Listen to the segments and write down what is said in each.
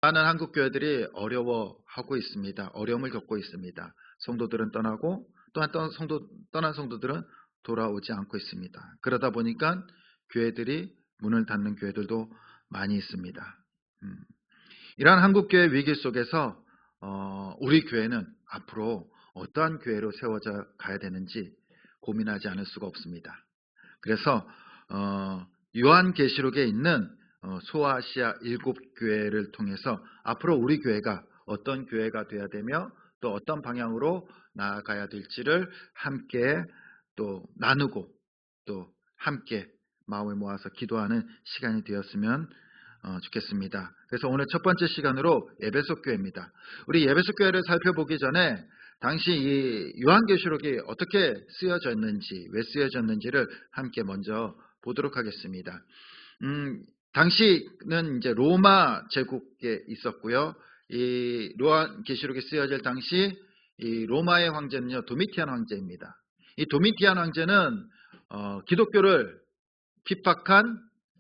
많은 한국 교회들이 어려워하고 있습니다. 어려움을 겪고 있습니다. 성도들은 떠나고 또한 떠난 성도들은 돌아오지 않고 있습니다. 그러다 보니까 교회들이 문을 닫는 교회들도 많이 있습니다. 이러한 한국 교회 위기 속에서 우리 교회는 앞으로 어떠한 교회로 세워져 가야 되는지 고민하지 않을 수가 없습니다. 그래서 요한계시록에 있는 소아시아 7교회를 통해서 앞으로 우리 교회가 어떤 교회가 되어야 되며 또 어떤 방향으로 나아가야 될지를 함께 또 나누고 또 함께 마음을 모아서 기도하는 시간이 되었으면 좋겠습니다. 그래서 오늘 첫 번째 시간으로 에베소 교회입니다. 우리 에베소 교회를 살펴보기 전에 당시 이 요한계시록이 어떻게 쓰여졌는지, 왜 쓰여졌는지를 함께 먼저 보도록 하겠습니다. 당시는 이제 로마 제국에 있었고요. 이 요한계시록이 쓰여질 당시 이 로마의 황제는요, 도미티안 황제입니다. 이 도미티안 황제는 기독교를 핍박한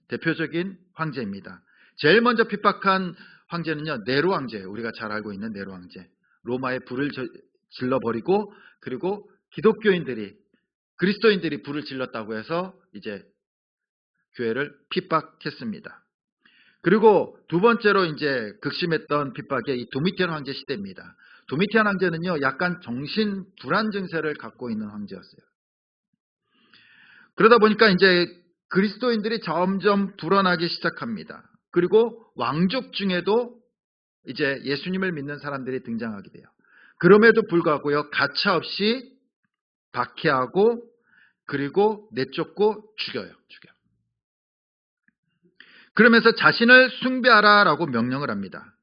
대표적인 황제입니다. 제일 먼저 핍박한 황제는요, 네로 황제예요. 우리가 잘 알고 있는 네로 황제. 로마에 불을 질러버리고 그리고 그리스도인들이 불을 질렀다고 해서 이제 교회를 핍박했습니다. 그리고 두 번째로 이제 극심했던 핍박이 이 도미티안 황제 시대입니다. 도미티안 황제는요, 약간 정신 불안 증세를 갖고 있는 황제였어요. 그러다 보니까 이제 그리스도인들이 점점 불어나기 시작합니다. 그리고 왕족 중에도 이제 예수님을 믿는 사람들이 등장하게 돼요. 그럼에도 불구하고요, 가차없이 박해하고 그리고 내쫓고 죽여요. 그러면서 자신을 숭배하라라고 명령을 합니다.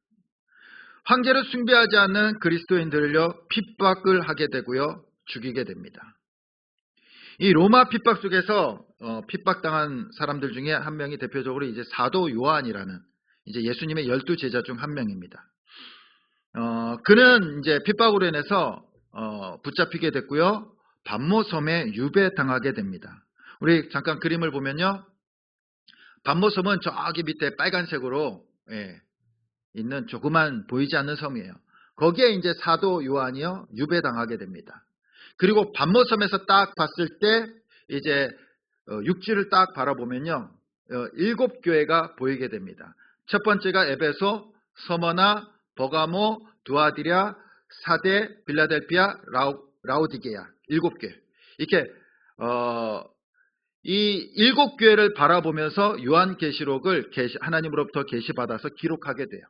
황제를 숭배하지 않는 그리스도인들을요, 핍박을 하게 되고요, 죽이게 됩니다. 이 로마 핍박 속에서 핍박당한 사람들 중에 한 명이 대표적으로 이제 사도 요한이라는 이제 예수님의 12제자 중 한 명입니다. 그는 이제 핍박으로 인해서 붙잡히게 됐고요, 반모섬에 유배당하게 됩니다. 우리 잠깐 그림을 보면요, 반모섬은 저기 밑에 빨간색으로 있는 조그만 보이지 않는 섬이에요. 거기에 이제 사도 요한이요, 유배당하게 됩니다. 그리고 반모섬에서 딱 봤을 때 이제 육지를 딱 바라보면요, 7교회가 보이게 됩니다. 첫 번째가 에베소, 서머나, 버가모, 두아디랴, 사데, 빌라델피아, 라오디게아 7교회. 이렇게 이 7교회를 바라보면서 요한계시록을 하나님으로부터 계시받아서 기록하게 돼요.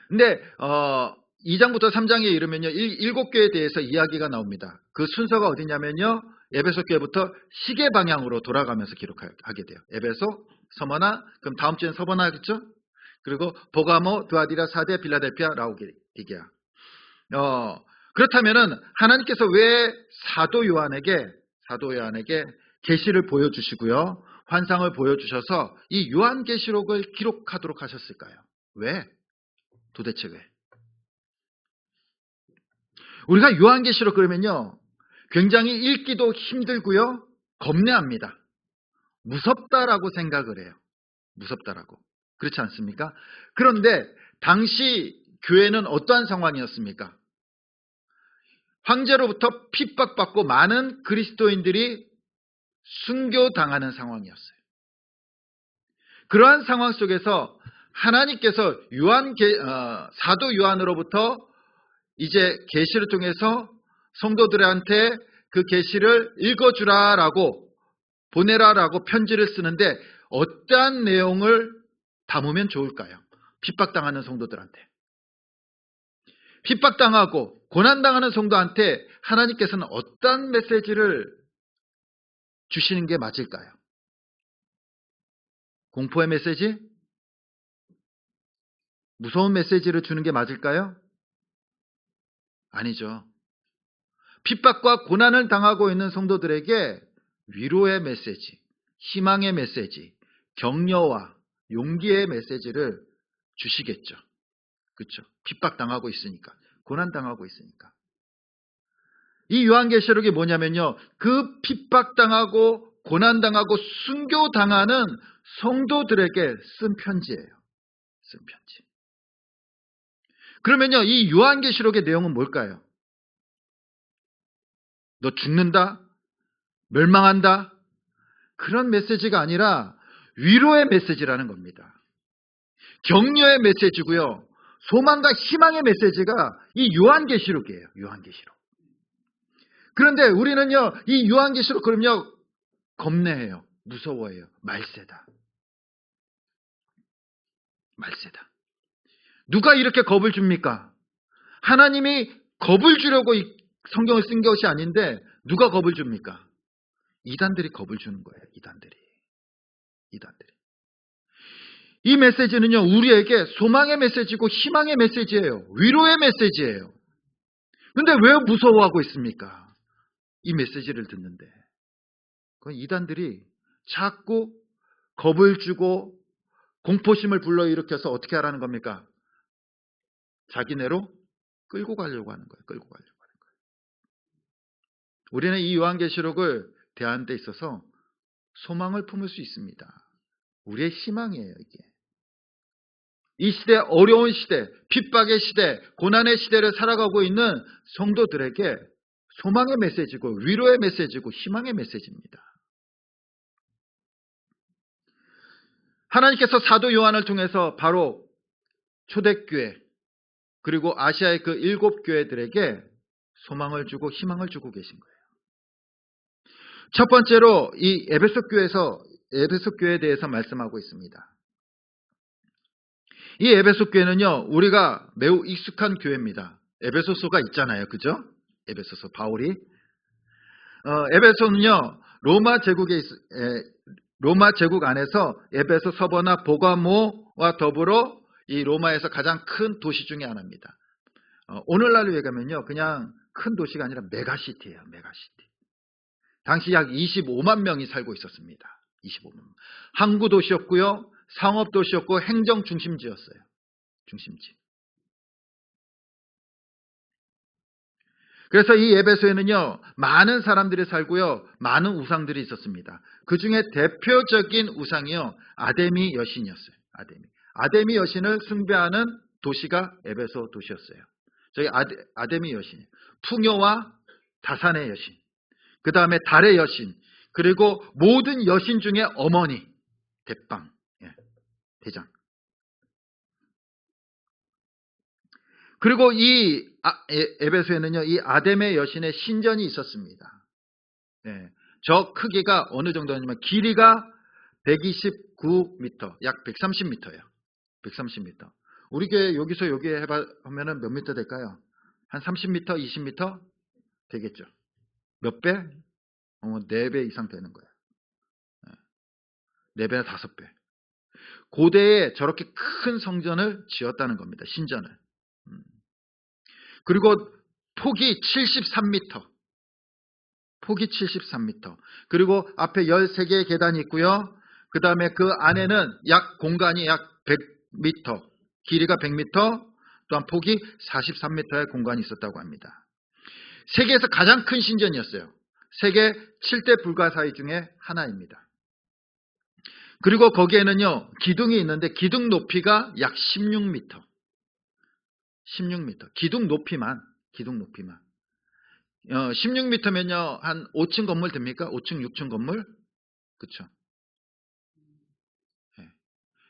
근데 2장부터 3장에 이르면요, 7교회에 대해서 이야기가 나옵니다. 그 순서가 어디냐면요, 에베소 교회부터 시계 방향으로 돌아가면서 기록하게 돼요. 에베소, 서머나, 그럼 다음 주엔 서머나겠죠? 그리고 보가모, 두아디라, 사데, 빌라델피아, 라오디게아. 그렇다면은 하나님께서 왜 사도 요한에게 계시를 보여주시고요, 환상을 보여주셔서 이 요한계시록을 기록하도록 하셨을까요? 왜? 도대체 왜? 우리가 요한계시록 그러면요, 굉장히 읽기도 힘들고요, 겁내합니다. 무섭다라고 생각을 해요. 무섭다라고. 그렇지 않습니까? 그런데 당시 교회는 어떠한 상황이었습니까? 황제로부터 핍박받고 많은 그리스도인들이 순교당하는 상황이었어요. 그러한 상황 속에서 하나님께서 사도 요한으로부터 이제 계시를 통해서 성도들한테 그 계시를 읽어주라라고, 보내라라고 편지를 쓰는데 어떠한 내용을 담으면 좋을까요? 핍박당하는 성도들한테, 핍박당하고 고난당하는 성도한테 하나님께서는 어떤 메시지를 주시는 게 맞을까요? 공포의 메시지? 무서운 메시지를 주는 게 맞을까요? 아니죠. 핍박과 고난을 당하고 있는 성도들에게 위로의 메시지, 희망의 메시지, 격려와 용기의 메시지를 주시겠죠. 그렇죠? 핍박당하고 있으니까, 고난당하고 있으니까. 이 요한계시록이 뭐냐면요, 그 핍박당하고 고난당하고 순교당하는 성도들에게 쓴 편지예요. 쓴 편지. 그러면요, 이 요한계시록의 내용은 뭘까요? 너 죽는다? 멸망한다? 그런 메시지가 아니라 위로의 메시지라는 겁니다. 격려의 메시지고요. 소망과 희망의 메시지가 이 요한계시록이에요. 요한계시록. 그런데 우리는요, 이 요한계시록 그러면요, 겁내해요. 무서워해요. 말세다. 말세다. 누가 이렇게 겁을 줍니까? 하나님이 겁을 주려고 이 성경을 쓴 것이 아닌데 누가 겁을 줍니까? 이단들이 겁을 주는 거예요. 이단들이. 이 메시지는요, 우리에게 소망의 메시지고 희망의 메시지예요. 위로의 메시지예요. 근데 왜 무서워하고 있습니까? 이 메시지를 듣는데. 그건 이단들이 자꾸 겁을 주고 공포심을 불러일으켜서 어떻게 하라는 겁니까? 자기네로 끌고 가려고 하는 거예요. 끌고 가려고 하는 거예요. 우리는 이 요한계시록을 대하는 데 있어서 소망을 품을 수 있습니다. 우리의 희망이에요, 이게. 이 시대, 어려운 시대, 핍박의 시대, 고난의 시대를 살아가고 있는 성도들에게 소망의 메시지고 위로의 메시지고 희망의 메시지입니다. 하나님께서 사도 요한을 통해서 바로 초대교회 그리고 아시아의 그 7교회들에게 소망을 주고 희망을 주고 계신 거예요. 첫 번째로 이 에베소 교회에 대해서 말씀하고 있습니다. 이 에베소 교회는요, 우리가 매우 익숙한 교회입니다. 에베소서가 있잖아요. 그죠? 에베소서 바울이. 에베소는요, 로마 제국 안에서 에베소, 서버나 보가모와 더불어 이 로마에서 가장 큰 도시 중에 하나입니다. 오늘날로 얘기하면요, 그냥 큰 도시가 아니라 메가시티예요. 메가시티. 당시 약 25만 명이 살고 있었습니다. 25만 명. 항구 도시였고요, 상업 도시였고 행정 중심지였어요. 중심지. 그래서 이 에베소에는요, 많은 사람들이 살고요, 많은 우상들이 있었습니다. 그 중에 대표적인 우상이요, 아데미 여신이었어요. 아데미 여신을 숭배하는 도시가 에베소 도시였어요. 저희 아데미 여신, 풍요와 다산의 여신, 그 다음에 달의 여신, 그리고 모든 여신 중에 어머니, 대빵, 대장. 그리고 이 에베소에는요, 이 아데미 여신의 신전이 있었습니다. 저 크기가 어느 정도냐면 길이가 129m, 약 130m예요. 130m. 우리 교회 여기서 여기에 하면은 몇 미터 될까요? 한 30m, 20m 되겠죠. 몇 배? 4배 이상 되는 거예요. 4배나 5배. 고대에 저렇게 큰 성전을 지었다는 겁니다. 신전을. 그리고 폭이 73m. 폭이 73m. 그리고 앞에 13개의 계단이 있고요. 그 다음에 그 안에는 공간이 약 100m. 길이가 100m. 또한 폭이 43m의 공간이 있었다고 합니다. 세계에서 가장 큰 신전이었어요. 세계 7대 불가사의 중에 하나입니다. 그리고 거기에는요, 기둥이 있는데 기둥 높이가 약 16m. 16m. 기둥 높이만. 16m면요, 한 5층 건물 됩니까? 5층, 6층 건물? 그쵸.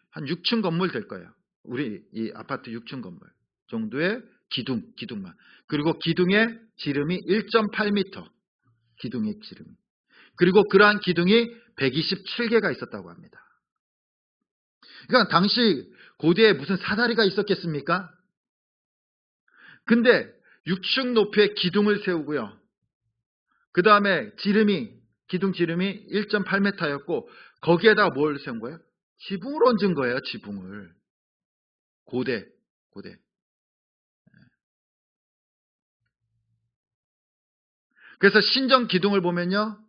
한 6층 건물 될 거예요. 우리 이 아파트 6층 건물 정도의 기둥만. 그리고 기둥의 지름이 1.8m. 기둥의 지름. 그리고 그러한 기둥이 127개가 있었다고 합니다. 그러니까 당시 고대에 무슨 사다리가 있었겠습니까? 근데 6층 높이의 기둥을 세우고요. 그 다음에 기둥 지름이 1.8m였고 거기에다가 뭘 세운 거예요? 지붕을 얹은 거예요. 지붕을. 고대. 그래서 신전 기둥을 보면요.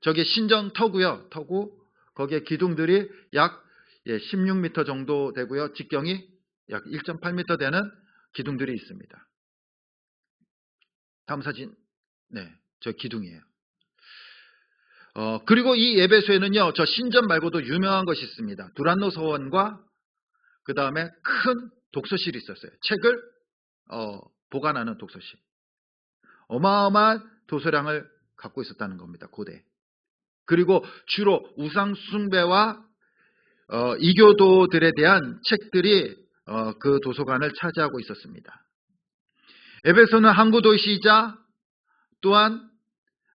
저게 신전 터고 거기에 기둥들이 약 16m 정도 되고요. 직경이 약 1.8m 되는 기둥들이 있습니다. 다음 사진. 저 기둥이에요. 그리고 이 에베소에는요, 저 신전 말고도 유명한 것이 있습니다. 두란노 서원과 그 다음에 큰 독서실이 있었어요. 책을 보관하는 독서실. 어마어마한 도서량을 갖고 있었다는 겁니다. 고대. 그리고 주로 우상 숭배와 이교도들에 대한 책들이 그 도서관을 차지하고 있었습니다. 에베소는 항구 도시이자 또한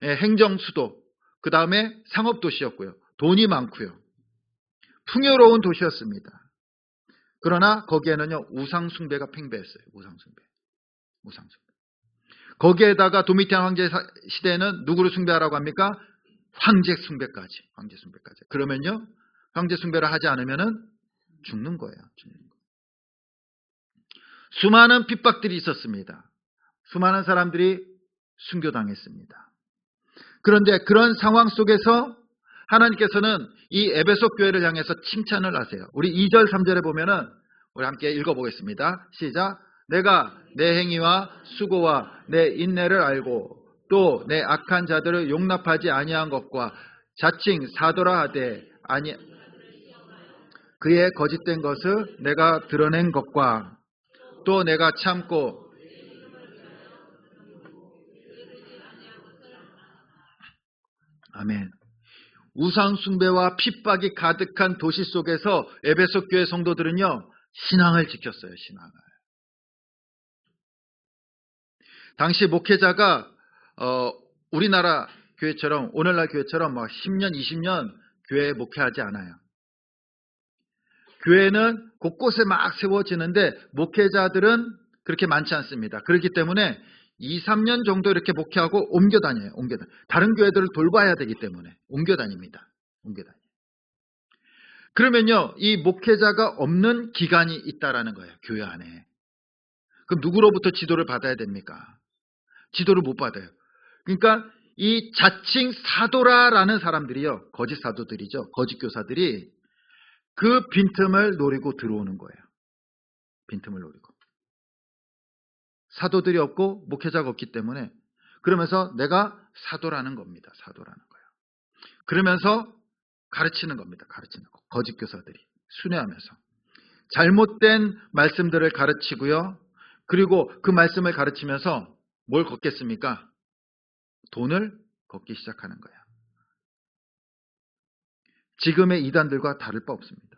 행정 수도, 그 다음에 상업 도시였고요. 돈이 많고요. 풍요로운 도시였습니다. 그러나 거기에는요, 우상 숭배가 팽배했어요. 우상 숭배. 거기에다가 도미티안 황제 시대에는 누구를 숭배하라고 합니까? 황제 숭배까지. 그러면요, 황제 숭배를 하지 않으면은 죽는 거예요. 수많은 핍박들이 있었습니다. 수많은 사람들이 순교당했습니다. 그런데 그런 상황 속에서 하나님께서는 이 에베소 교회를 향해서 칭찬을 하세요. 우리 2절 3절에 보면은 우리 함께 읽어보겠습니다. 시작. 내가 내 행위와 수고와 내 인내를 알고 또 내 악한 자들을 용납하지 아니한 것과 자칭 사도라 하되 아니 그의 거짓된 것을 내가 드러낸 것과 또 내가 참고 아멘. 우상 숭배와 핍박이 가득한 도시 속에서 에베소 교회 성도들은요, 신앙을 지켰어요. 신앙을. 당시 목회자가 우리나라 교회처럼, 오늘날 교회처럼 막 10년, 20년 교회에 목회하지 않아요. 교회는 곳곳에 막 세워지는데 목회자들은 그렇게 많지 않습니다. 그렇기 때문에 2, 3년 정도 이렇게 목회하고 옮겨 다녀요. 다른 교회들을 돌봐야 되기 때문에 옮겨 다닙니다. 그러면요, 이 목회자가 없는 기간이 있다라는 거예요. 교회 안에. 그럼 누구로부터 지도를 받아야 됩니까? 지도를 못 받아요. 그러니까 이 자칭 사도라라는 사람들이요, 거짓 사도들이죠. 거짓 교사들이 그 빈틈을 노리고 들어오는 거예요. 빈틈을 노리고. 사도들이 없고 목회자가 없기 때문에 그러면서 내가 사도라는 겁니다. 사도라는 거예요. 그러면서 가르치는 겁니다. 가르치는 거. 거짓 교사들이 순회하면서 잘못된 말씀들을 가르치고요. 그리고 그 말씀을 가르치면서 뭘 걷겠습니까? 돈을 걷기 시작하는 거예요. 지금의 이단들과 다를 바 없습니다.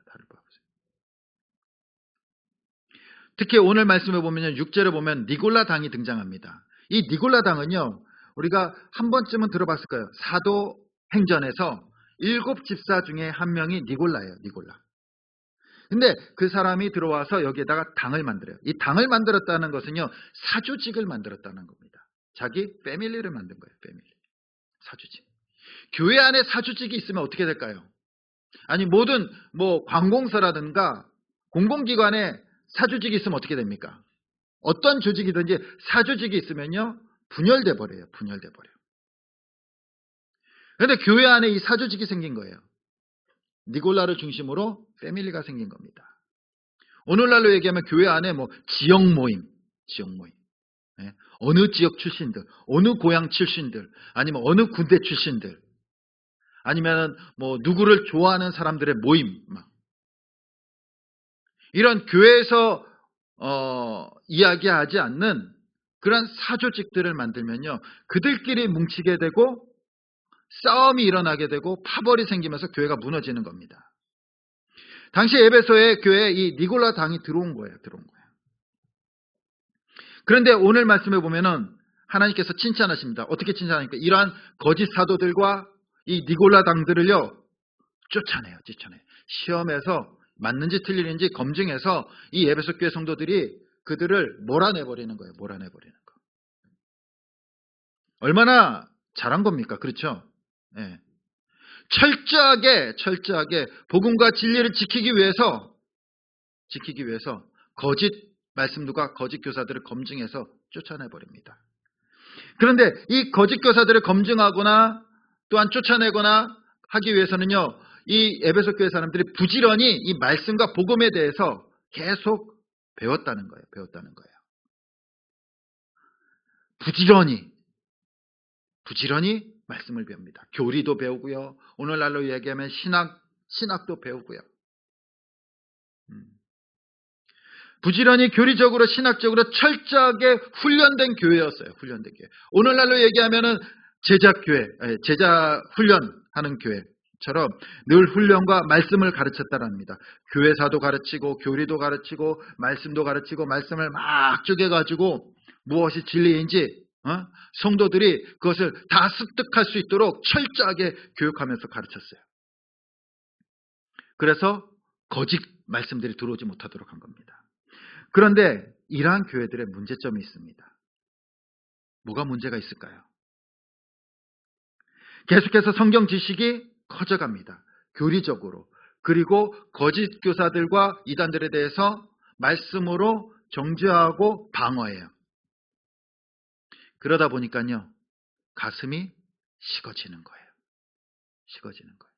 특히 오늘 말씀에 보면 6절에 보면 니골라 당이 등장합니다. 이 니골라 당은요, 우리가 한 번쯤은 들어봤을 거예요. 사도행전에서 7 집사 중에 한 명이 니골라예요. 니골라. 근데 그 사람이 들어와서 여기에다가 당을 만들어요. 이 당을 만들었다는 것은요, 사조직을 만들었다는 겁니다. 자기 패밀리를 만든 거예요. 패밀리. 사조직. 교회 안에 사조직이 있으면 어떻게 될까요? 아니 모든 관공서라든가 공공기관에 사조직이 있으면 어떻게 됩니까? 어떤 조직이든지 사조직이 있으면요, 분열돼 버려요. 그런데 교회 안에 이 사조직이 생긴 거예요. 니골라를 중심으로 패밀리가 생긴 겁니다. 오늘날로 얘기하면 교회 안에 지역 모임. 네. 어느 지역 출신들, 어느 고향 출신들, 아니면 어느 군대 출신들, 아니면 누구를 좋아하는 사람들의 모임, 이런 교회에서 이야기하지 않는 그런 사조직들을 만들면요, 그들끼리 뭉치게 되고 싸움이 일어나게 되고 파벌이 생기면서 교회가 무너지는 겁니다. 당시 에베소의 교회에 이 니골라 당이 들어온 거예요. 그런데 오늘 말씀에 보면은 하나님께서 칭찬하십니다. 어떻게 칭찬하니까 이러한 거짓 사도들과 이 니골라 당들을요, 쫓아내요. 시험에서 맞는지 틀리는지 검증해서 이 에베소 교회 성도들이 그들을 몰아내버리는 거예요. 얼마나 잘한 겁니까? 그렇죠? 네. 철저하게 복음과 진리를 지키기 위해서 거짓 말씀들과 거짓 교사들을 검증해서 쫓아내버립니다. 그런데 이 거짓 교사들을 검증하거나 또한 쫓아내거나 하기 위해서는요, 이 에베소 교회 사람들이 부지런히 이 말씀과 복음에 대해서 계속 배웠다는 거예요. 부지런히 말씀을 배웁니다. 교리도 배우고요. 오늘날로 얘기하면 신학도 배우고요. 부지런히 교리적으로 신학적으로 철저하게 훈련된 교회였어요. 훈련된 교회. 오늘날로 얘기하면은 제자 훈련하는 교회처럼 늘 훈련과 말씀을 가르쳤다랍니다. 교회사도 가르치고 교리도 가르치고 말씀도 가르치고 말씀을 막 쪼개가지고 무엇이 진리인지 성도들이 그것을 다 습득할 수 있도록 철저하게 교육하면서 가르쳤어요. 그래서 거짓 말씀들이 들어오지 못하도록 한 겁니다. 그런데 이러한 교회들의 문제점이 있습니다. 뭐가 문제가 있을까요? 계속해서 성경 지식이 커져갑니다. 교리적으로. 그리고 거짓 교사들과 이단들에 대해서 말씀으로 정죄하고 방어해요. 그러다 보니까요, 가슴이 식어지는 거예요. 식어지는 거예요.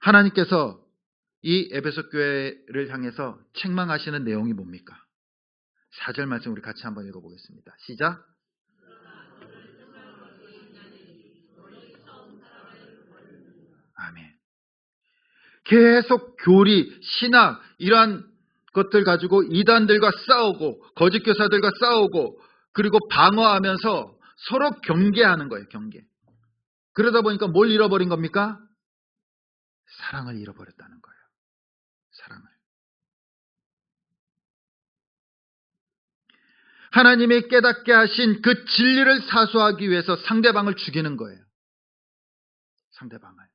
하나님께서 이 에베소 교회를 향해서 책망하시는 내용이 뭡니까? 4절 말씀 우리 같이 한번 읽어보겠습니다. 시작. 아멘. 계속 교리, 신학 이러한 것들 가지고 이단들과 싸우고 거짓 교사들과 싸우고 그리고 방어하면서 서로 경계하는 거예요. 경계. 그러다 보니까 뭘 잃어버린 겁니까? 사랑을 잃어버렸다는 거예요. 사랑을. 하나님이 깨닫게 하신 그 진리를 사수하기 위해서 상대방을 죽이는 거예요. 상대방을.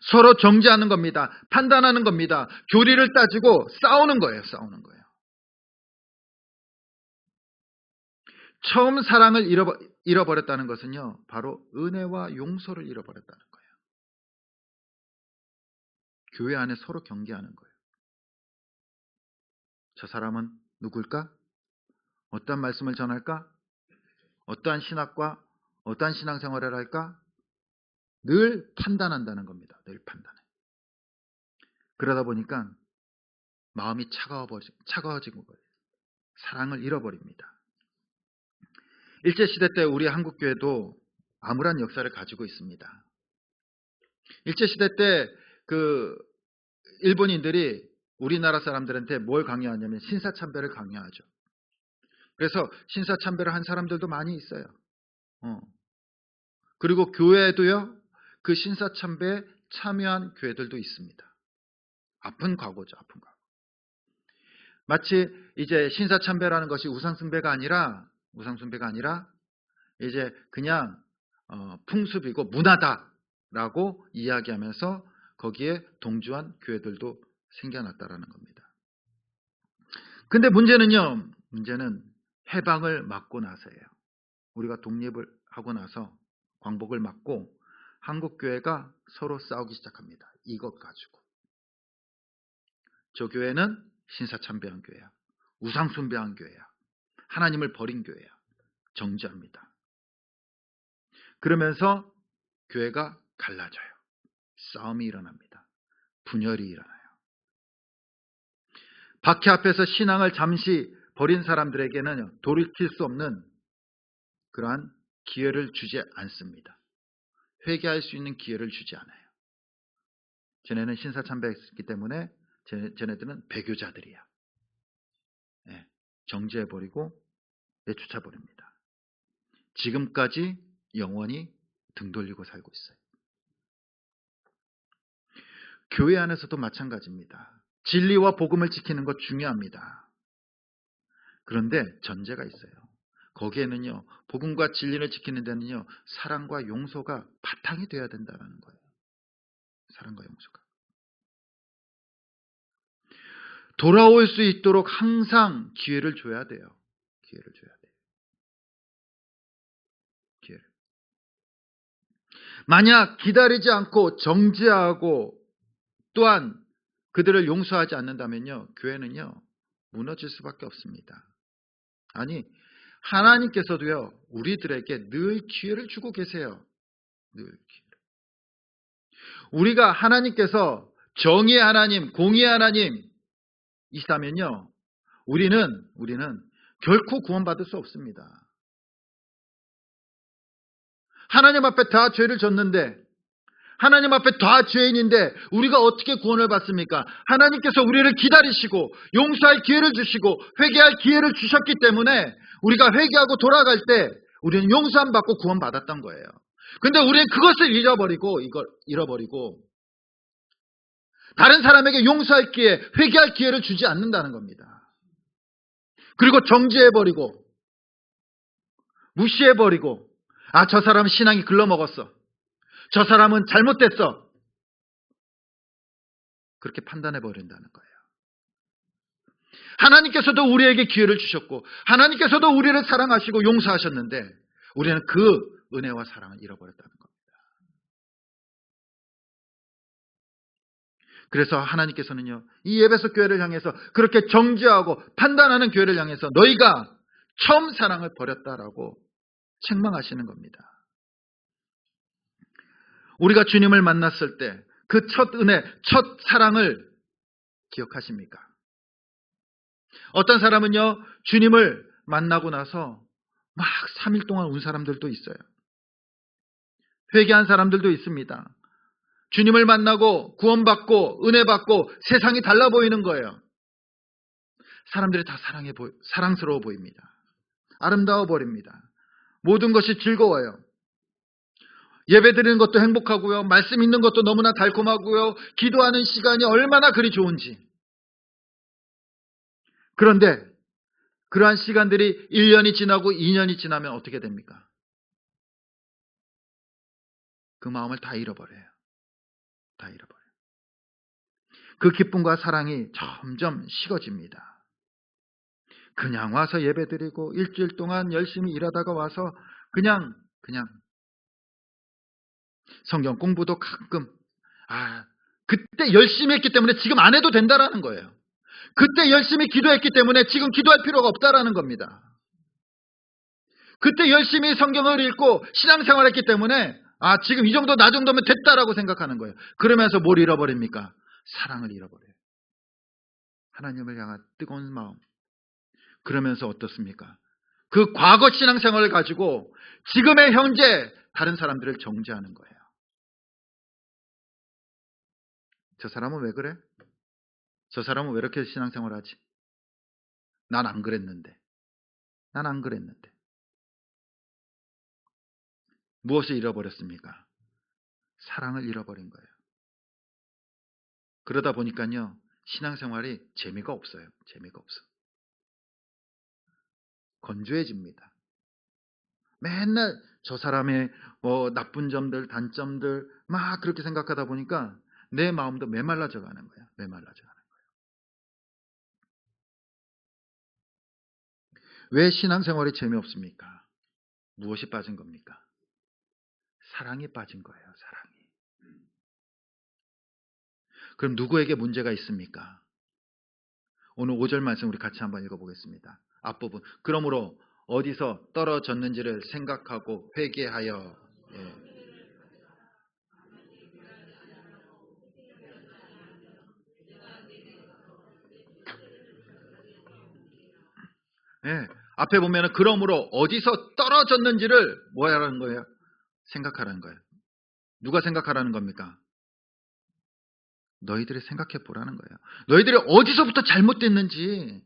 서로 정죄하는 겁니다. 판단하는 겁니다. 교리를 따지고 싸우는 거예요. 싸우는 거예요. 처음 사랑을 잃어버렸다는 것은요, 바로 은혜와 용서를 잃어버렸다는 거예요. 교회 안에 서로 경계하는 거예요. 저 사람은 누굴까? 어떠한 말씀을 전할까? 어떠한 신학과 어떠한 신앙생활을 할까? 늘 판단한다는 겁니다. 늘 판단해. 그러다 보니까 마음이 차가워지고 사랑을 잃어버립니다. 일제시대 때 우리 한국교회도 암울한 역사를 가지고 있습니다. 일제시대 때 그 일본인들이 우리나라 사람들한테 뭘 강요하냐면 신사참배를 강요하죠. 그래서 신사참배를 한 사람들도 많이 있어요. 그리고 교회도요, 그 신사참배에 참여한 교회들도 있습니다. 아픈 과거죠, 아픈 과거. 마치 이제 신사참배라는 것이 우상숭배가 아니라 이제 그냥 풍습이고 문화다라고 이야기하면서 거기에 동조한 교회들도 생겨났다라는 겁니다. 근데 문제는 해방을 맞고 나서예요. 우리가 독립을 하고 나서 광복을 맞고 한국교회가 서로 싸우기 시작합니다. 이것 가지고. 저 교회는 신사참배한 교회야. 우상숭배한 교회야. 하나님을 버린 교회야. 정죄합니다. 그러면서 교회가 갈라져요. 싸움이 일어납니다. 분열이 일어나요. 박해 앞에서 신앙을 잠시 버린 사람들에게는 돌이킬 수 없는 그러한 기회를 주지 않습니다. 회개할 수 있는 기회를 주지 않아요. 쟤네는 신사참배했기 때문에 쟤네들은 배교자들이야. 정죄해버리고 내쫓아버립니다. 지금까지 영원히 등 돌리고 살고 있어요. 교회 안에서도 마찬가지입니다. 진리와 복음을 지키는 것 중요합니다. 그런데 전제가 있어요. 거기에는요, 복음과 진리를 지키는 데는요, 사랑과 용서가 바탕이 돼야 된다는 거예요. 사랑과 용서가. 돌아올 수 있도록 항상 기회를 줘야 돼요. 기회를 줘야 돼요. 기회를. 만약 기다리지 않고 정죄하고 또한 그들을 용서하지 않는다면요, 교회는요, 무너질 수밖에 없습니다. 아니, 하나님께서도요, 우리들에게 늘 기회를 주고 계세요. 늘 기회를. 우리가 하나님께서 정의의 하나님, 공의의 하나님이시다면요, 우리는 결코 구원받을 수 없습니다. 하나님 앞에 다 죄를 졌는데, 하나님 앞에 다 죄인인데 우리가 어떻게 구원을 받습니까? 하나님께서 우리를 기다리시고 용서할 기회를 주시고 회개할 기회를 주셨기 때문에 우리가 회개하고 돌아갈 때 우리는 용서함 받고 구원 받았던 거예요. 근데 우리는 그것을 잃어버리고 다른 사람에게 용서할 기회, 회개할 기회를 주지 않는다는 겁니다. 그리고 정죄해버리고 무시해버리고, 저 사람은 신앙이 글러먹었어, 저 사람은 잘못됐어, 그렇게 판단해버린다는 거예요. 하나님께서도 우리에게 기회를 주셨고 하나님께서도 우리를 사랑하시고 용서하셨는데 우리는 그 은혜와 사랑을 잃어버렸다는 겁니다. 그래서 하나님께서는요, 이 에베소 교회를 향해서 그렇게 정죄하고 판단하는 교회를 향해서 너희가 처음 사랑을 버렸다라고 책망하시는 겁니다. 우리가 주님을 만났을 때 그 첫 은혜, 첫 사랑을 기억하십니까? 어떤 사람은요, 주님을 만나고 나서 막 3일 동안 운 사람들도 있어요. 회개한 사람들도 있습니다. 주님을 만나고 구원받고 은혜 받고 세상이 달라 보이는 거예요. 사람들이 다 사랑스러워 보입니다. 아름다워 보입니다. 모든 것이 즐거워요. 예배 드리는 것도 행복하고요. 말씀 읽는 것도 너무나 달콤하고요. 기도하는 시간이 얼마나 그리 좋은지. 그런데 그러한 시간들이 1년이 지나고 2년이 지나면 어떻게 됩니까? 그 마음을 다 잃어버려요. 다 잃어버려요. 그 기쁨과 사랑이 점점 식어집니다. 그냥 와서 예배드리고 일주일 동안 열심히 일하다가 와서 그냥 성경 공부도 가끔 그때 열심히 했기 때문에 지금 안 해도 된다라는 거예요. 그때 열심히 기도했기 때문에 지금 기도할 필요가 없다라는 겁니다. 그때 열심히 성경을 읽고 신앙생활을 했기 때문에 지금 이 정도 나 정도면 됐다라고 생각하는 거예요. 그러면서 뭘 잃어버립니까? 사랑을 잃어버려요. 하나님을 향한 뜨거운 마음. 그러면서 어떻습니까? 그 과거 신앙생활을 가지고 지금의 현재 다른 사람들을 정죄하는 거예요. 저 사람은 왜 그래? 저 사람은 왜 이렇게 신앙생활 하지? 난 안 그랬는데. 난 안 그랬는데. 무엇을 잃어버렸습니까? 사랑을 잃어버린 거예요. 그러다 보니까요, 신앙생활이 재미가 없어요. 재미가 없어. 건조해집니다. 맨날 저 사람의 나쁜 점들, 단점들 막 그렇게 생각하다 보니까 내 마음도 메말라져 가는 거예요. 메말라져 가는 거예요. 왜 신앙생활이 재미없습니까? 무엇이 빠진 겁니까? 사랑이 빠진 거예요. 사랑이. 그럼 누구에게 문제가 있습니까? 오늘 5절 말씀 우리 같이 한번 읽어보겠습니다. 앞부분. 그러므로 어디서 떨어졌는지를 생각하고 회개하여. 앞에 보면은 그러므로 어디서 떨어졌는지를 뭐 하라는 거예요? 생각하라는 거예요. 누가 생각하라는 겁니까? 너희들이 생각해 보라는 거예요. 너희들이 어디서부터 잘못됐는지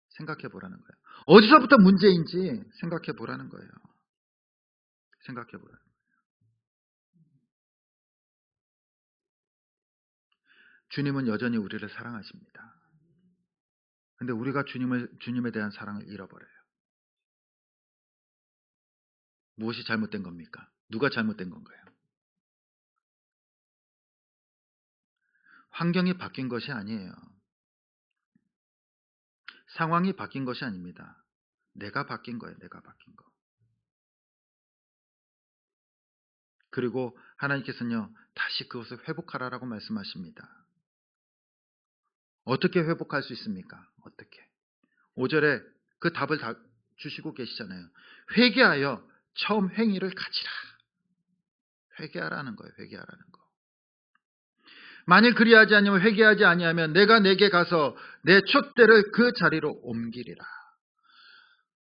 생각해 보라는 거예요. 어디서부터 문제인지 생각해 보라는 거예요. 생각해 보라는 거예요. 주님은 여전히 우리를 사랑하십니다. 근데 우리가 주님에 대한 사랑을 잃어버려요. 무엇이 잘못된 겁니까? 누가 잘못된 건가요? 환경이 바뀐 것이 아니에요. 상황이 바뀐 것이 아닙니다. 내가 바뀐 거예요. 내가 바뀐 거. 그리고 하나님께서는요, 다시 그것을 회복하라라고 말씀하십니다. 어떻게 회복할 수 있습니까? 어떻게? 5절에 그 답을 다 주시고 계시잖아요. 회개하여 처음 행위를 가지라. 회개하라는 거예요. 회개하라는 거. 만일 그리하지 아니면 회개하지 아니하면 내가 내게 가서 내 촛대를 그 자리로 옮기리라.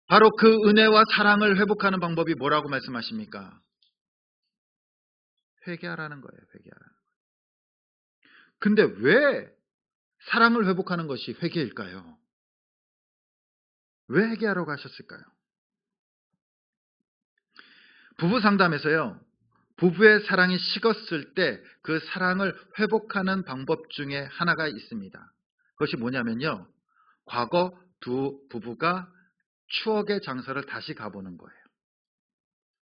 바로 그 은혜와 사랑을 회복하는 방법이 뭐라고 말씀하십니까? 회개하라는 거예요. 회개하라는. 근데 왜 사랑을 회복하는 것이 회개일까요? 왜 회개하라고 하셨을까요? 부부 상담에서요. 부부의 사랑이 식었을 때 그 사랑을 회복하는 방법 중에 하나가 있습니다. 그것이 뭐냐면요. 과거 두 부부가 추억의 장소를 다시 가보는 거예요.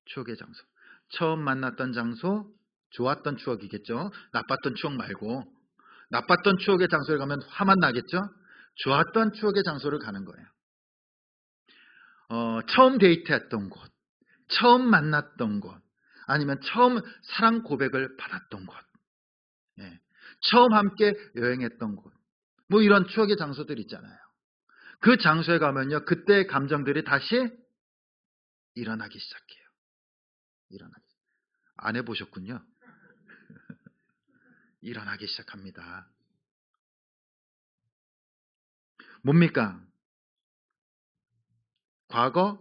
추억의 장소. 처음 만났던 장소, 좋았던 추억이겠죠. 나빴던 추억 말고. 나빴던 추억의 장소에 가면 화만 나겠죠. 좋았던 추억의 장소를 가는 거예요. 처음 데이트했던 곳, 처음 만났던 곳, 아니면 처음 사랑 고백을 받았던 곳, 예. 처음 함께 여행했던 곳, 뭐 이런 추억의 장소들 있잖아요. 그 장소에 가면요, 그때의 감정들이 다시 일어나기 시작해요. 일어나기. 안 해보셨군요. 일어나기 시작합니다. 뭡니까? 과거의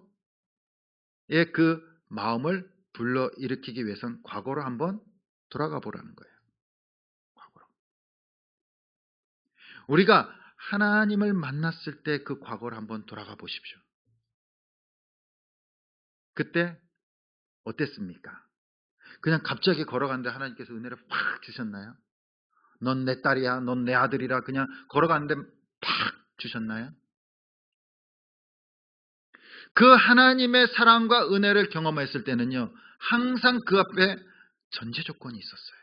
그 마음을 불러일으키기 위해선 과거로 한번 돌아가 보라는 거예요. 과거로. 우리가 하나님을 만났을 때 그 과거를 한번 돌아가 보십시오. 그때 어땠습니까? 그냥 갑자기 걸어가는데 하나님께서 은혜를 팍 주셨나요? 넌 내 딸이야, 넌 내 아들이라 그냥 걸어가는데 팍 주셨나요? 그 하나님의 사랑과 은혜를 경험했을 때는요, 항상 그 앞에 전제 조건이 있었어요.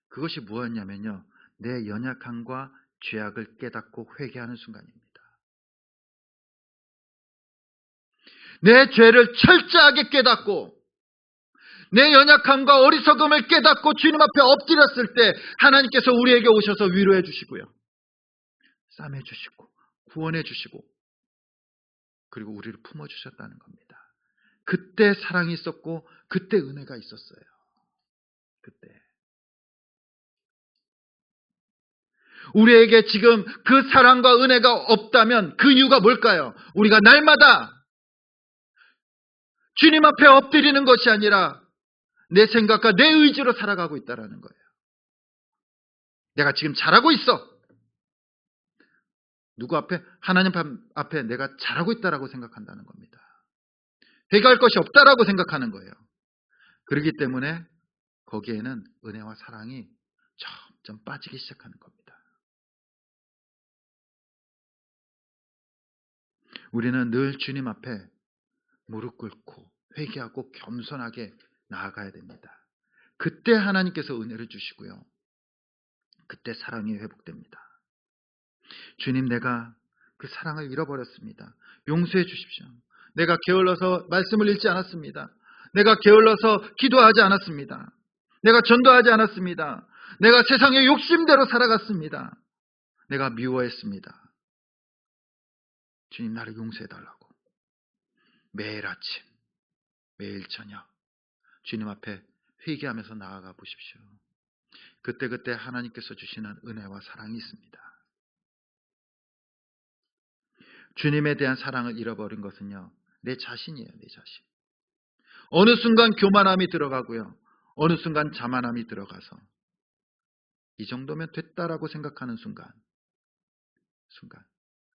그것이 무엇이냐면요, 내 연약함과 죄악을 깨닫고 회개하는 순간입니다. 내 죄를 철저하게 깨닫고 내 연약함과 어리석음을 깨닫고 주님 앞에 엎드렸을 때 하나님께서 우리에게 오셔서 위로해 주시고요. 싸매 주시고 구원해 주시고 그리고 우리를 품어 주셨다는 겁니다. 그때 사랑이 있었고 그때 은혜가 있었어요. 그때. 우리에게 지금 그 사랑과 은혜가 없다면 그 이유가 뭘까요? 우리가 날마다 주님 앞에 엎드리는 것이 아니라 내 생각과 내 의지로 살아가고 있다는 거예요. 내가 지금 잘하고 있어. 누구 앞에? 하나님 앞에 내가 잘하고 있다라고 생각한다는 겁니다. 회개할 것이 없다라고 생각하는 거예요. 그렇기 때문에 거기에는 은혜와 사랑이 점점 빠지기 시작하는 겁니다. 우리는 늘 주님 앞에 무릎 꿇고 회개하고 겸손하게 나아가야 됩니다. 그때 하나님께서 은혜를 주시고요. 그때 사랑이 회복됩니다. 주님, 내가 그 사랑을 잃어버렸습니다. 용서해 주십시오. 내가 게을러서 말씀을 읽지 않았습니다. 내가 게을러서 기도하지 않았습니다. 내가 전도하지 않았습니다. 내가 세상의 욕심대로 살아갔습니다. 내가 미워했습니다. 주님, 나를 용서해 달라고. 매일 아침, 매일 저녁 주님 앞에 회개하면서 나아가 보십시오. 그때그때 하나님께서 주시는 은혜와 사랑이 있습니다. 주님에 대한 사랑을 잃어버린 것은요, 내 자신이에요. 내 자신. 어느 순간 교만함이 들어가고요, 어느 순간 자만함이 들어가서 이 정도면 됐다라고 생각하는 순간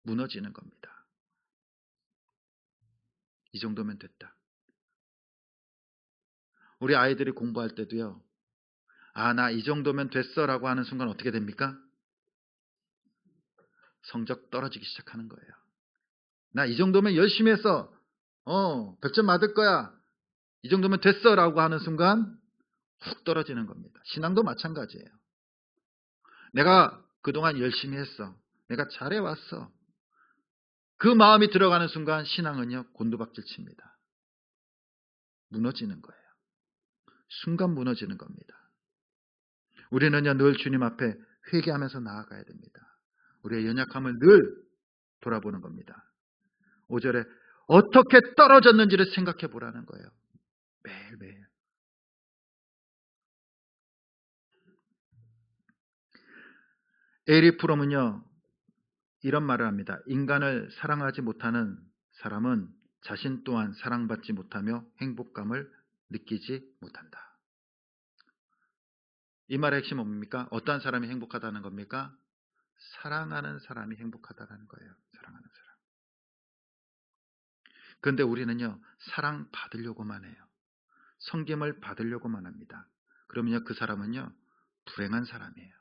무너지는 겁니다. 이 정도면 됐다. 우리 아이들이 공부할 때도요, 나 이 정도면 됐어라고 하는 순간 어떻게 됩니까? 성적 떨어지기 시작하는 거예요. 나 이 정도면 열심히 했어. 100점 받을 거야. 이 정도면 됐어라고 하는 순간 훅 떨어지는 겁니다. 신앙도 마찬가지예요. 내가 그동안 열심히 했어. 내가 잘해왔어. 그 마음이 들어가는 순간 신앙은요, 곤두박질 칩니다. 무너지는 거예요. 순간 무너지는 겁니다. 우리는요, 늘 주님 앞에 회개하면서 나아가야 됩니다. 우리의 연약함을 늘 돌아보는 겁니다. 5절에 어떻게 떨어졌는지를 생각해 보라는 거예요. 매일매일. 에리 프롬은요, 이런 말을 합니다. 인간을 사랑하지 못하는 사람은 자신 또한 사랑받지 못하며 행복감을 느끼지 못한다. 이 말의 핵심은 뭡니까? 어떠한 사람이 행복하다는 겁니까? 사랑하는 사람이 행복하다는 거예요. 사랑하는 사람. 그런데 우리는요, 사랑 받으려고만 해요. 섬김을 받으려고만 합니다. 그러면요, 그 사람은요, 불행한 사람이에요.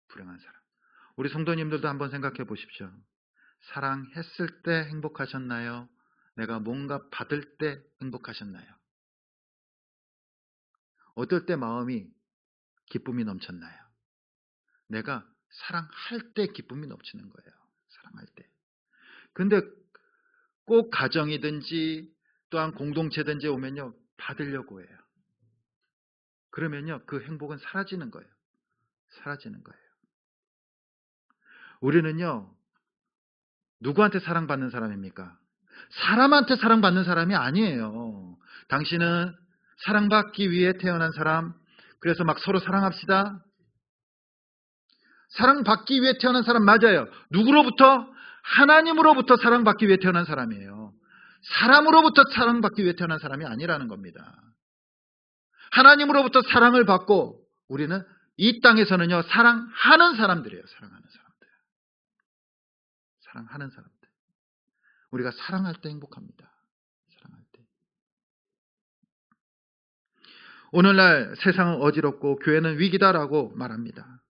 불행한 사람. 우리 성도님들도 한번 생각해 보십시오. 사랑했을 때 행복하셨나요? 내가 뭔가 받을 때 행복하셨나요? 어떨 때 마음이 기쁨이 넘쳤나요? 내가 사랑할 때 기쁨이 넘치는 거예요. 사랑할 때. 근데 꼭 가정이든지 또한 공동체든지 오면요, 받으려고 해요. 그러면요, 그 행복은 사라지는 거예요. 사라지는 거예요. 우리는요, 누구한테 사랑받는 사람입니까? 사람한테 사랑받는 사람이 아니에요. 당신은 사랑받기 위해 태어난 사람, 그래서 막 서로 사랑합시다. 사랑받기 위해 태어난 사람 맞아요. 누구로부터? 하나님으로부터 사랑받기 위해 태어난 사람이에요. 사람으로부터 사랑받기 위해 태어난 사람이 아니라는 겁니다. 하나님으로부터 사랑을 받고 우리는 이 땅에서는요, 사랑하는 사람들이에요. 사랑하는 사람들. 사랑하는 사람들. 우리가 사랑할 때 행복합니다. 사랑할 때. 오늘날 세상은 어지럽고 교회는 위기다라고 말합니다.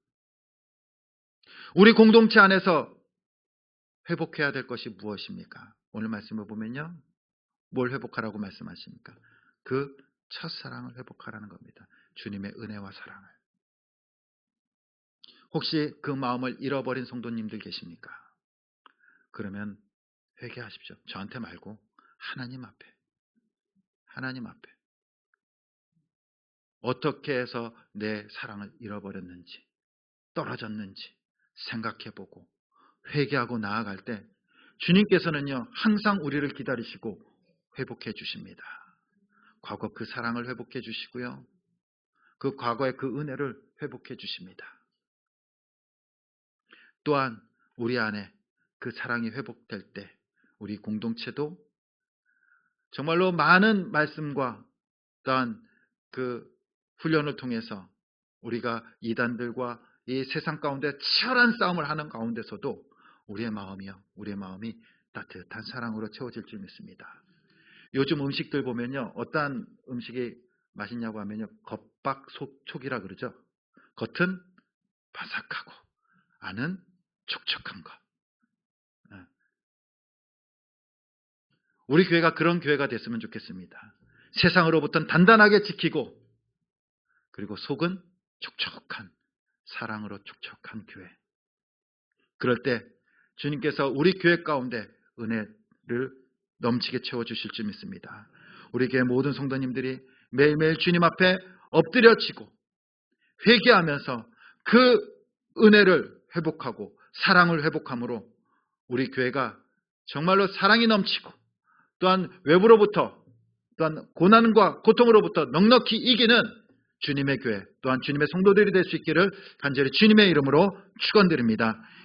우리 공동체 안에서 회복해야 될 것이 무엇입니까? 오늘 말씀을 보면요. 뭘 회복하라고 말씀하십니까? 그 첫사랑을 회복하라는 겁니다. 주님의 은혜와 사랑을. 혹시 그 마음을 잃어버린 성도님들 계십니까? 그러면 회개하십시오. 저한테 말고 하나님 앞에. 하나님 앞에. 어떻게 해서 내 사랑을 잃어버렸는지, 떨어졌는지 생각해보고 회개하고 나아갈 때 주님께서는요, 항상 우리를 기다리시고 회복해 주십니다. 과거 그 사랑을 회복해 주시고요. 그 과거의 그 은혜를 회복해 주십니다. 또한 우리 안에 그 사랑이 회복될 때 우리 공동체도 정말로 많은 말씀과 또한 그 훈련을 통해서 우리가 이단들과 이 세상 가운데 치열한 싸움을 하는 가운데서도 우리의 마음이 따뜻한 사랑으로 채워질 줄 믿습니다. 요즘 음식들 보면요, 어떠한 음식이 맛있냐고 하면요, 겉박속촉이라 그러죠. 겉은 바삭하고 안은 촉촉한 것. 우리 교회가 그런 교회가 됐으면 좋겠습니다. 세상으로부터는 단단하게 지키고 그리고 속은 촉촉한 사랑으로 촉촉한 교회. 그럴 때 주님께서 우리 교회 가운데 은혜를 넘치게 채워주실 줄 믿습니다. 우리 교회 모든 성도님들이 매일매일 주님 앞에 엎드려지고 회개하면서 그 은혜를 회복하고 사랑을 회복함으로 우리 교회가 정말로 사랑이 넘치고 또한 외부로부터 또한 고난과 고통으로부터 넉넉히 이기는 주님의 교회 또한 주님의 성도들이 될 수 있기를 간절히 주님의 이름으로 축원드립니다.